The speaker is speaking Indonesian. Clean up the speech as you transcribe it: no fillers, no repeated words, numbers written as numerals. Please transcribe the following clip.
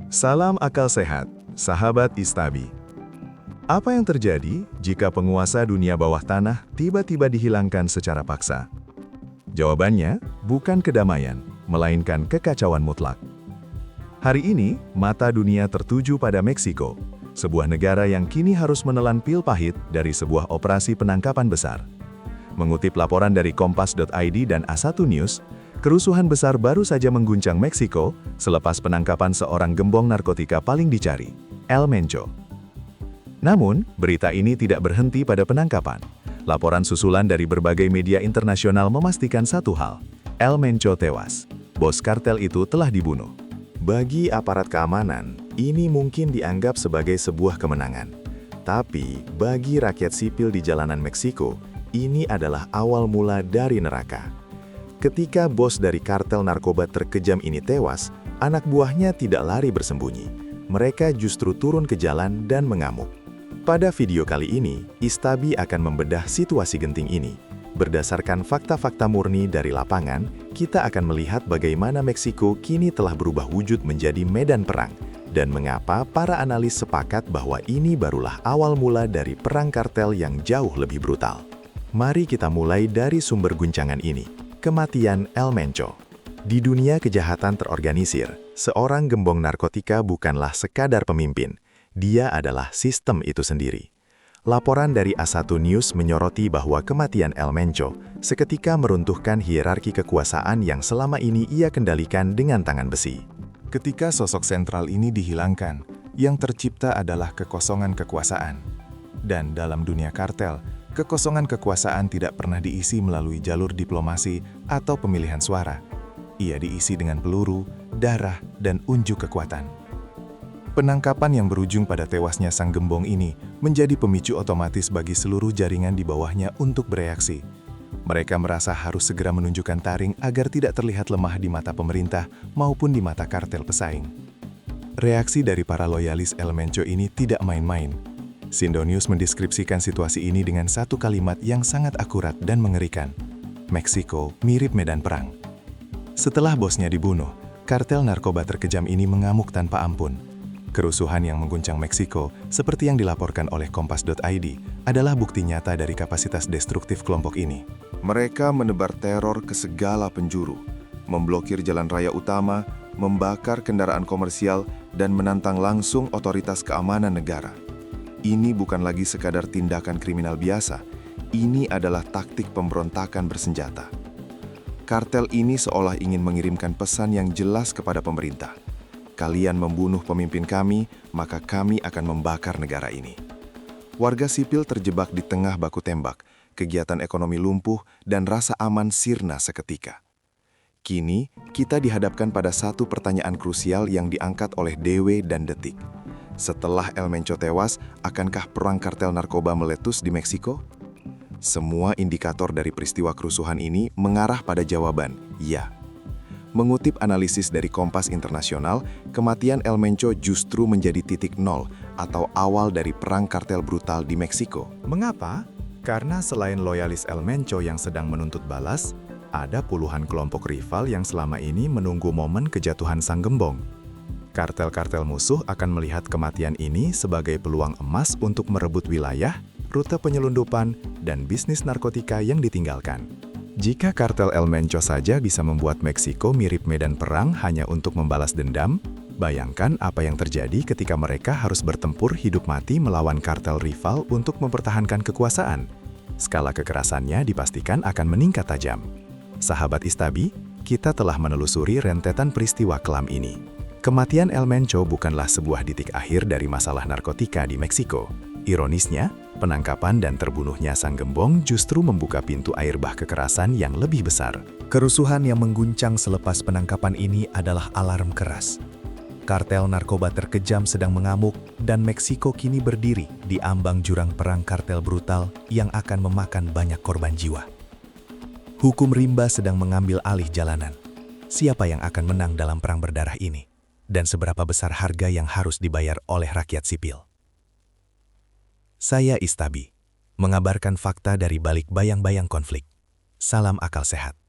Salam akal sehat, sahabat Istabi. Apa yang terjadi jika penguasa dunia bawah tanah tiba-tiba dihilangkan secara paksa? Jawabannya bukan kedamaian, melainkan kekacauan mutlak. Hari ini, mata dunia tertuju pada Meksiko, sebuah negara yang kini harus menelan pil pahit dari sebuah operasi penangkapan besar. Mengutip laporan dari Kompas.id dan A1 News, kerusuhan besar baru saja mengguncang Meksiko selepas penangkapan seorang gembong narkotika paling dicari, El Mencho. Namun, berita ini tidak berhenti pada penangkapan. Laporan susulan dari berbagai media internasional memastikan satu hal, El Mencho tewas. Bos kartel itu telah dibunuh. Bagi aparat keamanan, ini mungkin dianggap sebagai sebuah kemenangan. Tapi, bagi rakyat sipil di jalanan Meksiko, ini adalah awal mula dari neraka. Ketika bos dari kartel narkoba terkejam ini tewas, anak buahnya tidak lari bersembunyi. Mereka justru turun ke jalan dan mengamuk. Pada video kali ini, Istabi akan membedah situasi genting ini. Berdasarkan fakta-fakta murni dari lapangan, kita akan melihat bagaimana Meksiko kini telah berubah wujud menjadi medan perang, dan mengapa para analis sepakat bahwa ini barulah awal mula dari perang kartel yang jauh lebih brutal. Mari kita mulai dari sumber guncangan ini. Kematian El Mencho. Di dunia kejahatan terorganisir, seorang gembong narkotika bukanlah sekadar pemimpin. Dia adalah sistem itu sendiri. Laporan dari A1 News menyoroti bahwa kematian El Mencho seketika meruntuhkan hierarki kekuasaan yang selama ini ia kendalikan dengan tangan besi. Ketika sosok sentral ini dihilangkan, yang tercipta adalah kekosongan kekuasaan. Dan dalam dunia kartel, kekosongan kekuasaan tidak pernah diisi melalui jalur diplomasi atau pemilihan suara. Ia diisi dengan peluru, darah, dan unjuk kekuatan. Penangkapan yang berujung pada tewasnya sang gembong ini menjadi pemicu otomatis bagi seluruh jaringan di bawahnya untuk bereaksi. Mereka merasa harus segera menunjukkan taring agar tidak terlihat lemah di mata pemerintah maupun di mata kartel pesaing. Reaksi dari para loyalis El Mencho ini tidak main-main. Sindonews mendeskripsikan situasi ini dengan satu kalimat yang sangat akurat dan mengerikan. Meksiko mirip medan perang. Setelah bosnya dibunuh, kartel narkoba terkejam ini mengamuk tanpa ampun. Kerusuhan yang mengguncang Meksiko, seperti yang dilaporkan oleh Kompas.id, adalah bukti nyata dari kapasitas destruktif kelompok ini. Mereka menebar teror ke segala penjuru, memblokir jalan raya utama, membakar kendaraan komersial, dan menantang langsung otoritas keamanan negara. Ini bukan lagi sekadar tindakan kriminal biasa, ini adalah taktik pemberontakan bersenjata. Kartel ini seolah ingin mengirimkan pesan yang jelas kepada pemerintah. Kalian membunuh pemimpin kami, maka kami akan membakar negara ini. Warga sipil terjebak di tengah baku tembak, kegiatan ekonomi lumpuh, dan rasa aman sirna seketika. Kini, kita dihadapkan pada satu pertanyaan krusial yang diangkat oleh DW dan Detik. Setelah El Mencho tewas, akankah perang kartel narkoba meletus di Meksiko? Semua indikator dari peristiwa kerusuhan ini mengarah pada jawaban, ya. Mengutip analisis dari Kompas Internasional, kematian El Mencho justru menjadi titik nol atau awal dari perang kartel brutal di Meksiko. Mengapa? Karena selain loyalis El Mencho yang sedang menuntut balas, ada puluhan kelompok rival yang selama ini menunggu momen kejatuhan sang gembong. Kartel-kartel musuh akan melihat kematian ini sebagai peluang emas untuk merebut wilayah, rute penyelundupan, dan bisnis narkotika yang ditinggalkan. Jika kartel El Mencho saja bisa membuat Meksiko mirip medan perang hanya untuk membalas dendam, bayangkan apa yang terjadi ketika mereka harus bertempur hidup mati melawan kartel rival untuk mempertahankan kekuasaan. Skala kekerasannya dipastikan akan meningkat tajam. Sahabat Istabi, kita telah menelusuri rentetan peristiwa kelam ini. Kematian El Mencho bukanlah sebuah titik akhir dari masalah narkotika di Meksiko. Ironisnya, penangkapan dan terbunuhnya sang gembong justru membuka pintu air bah kekerasan yang lebih besar. Kerusuhan yang mengguncang selepas penangkapan ini adalah alarm keras. Kartel narkoba terkejam sedang mengamuk dan Meksiko kini berdiri di ambang jurang perang kartel brutal yang akan memakan banyak korban jiwa. Hukum rimba sedang mengambil alih jalanan. Siapa yang akan menang dalam perang berdarah ini? Dan seberapa besar harga yang harus dibayar oleh rakyat sipil? Saya Istabi, mengabarkan fakta dari balik bayang-bayang konflik. Salam akal sehat.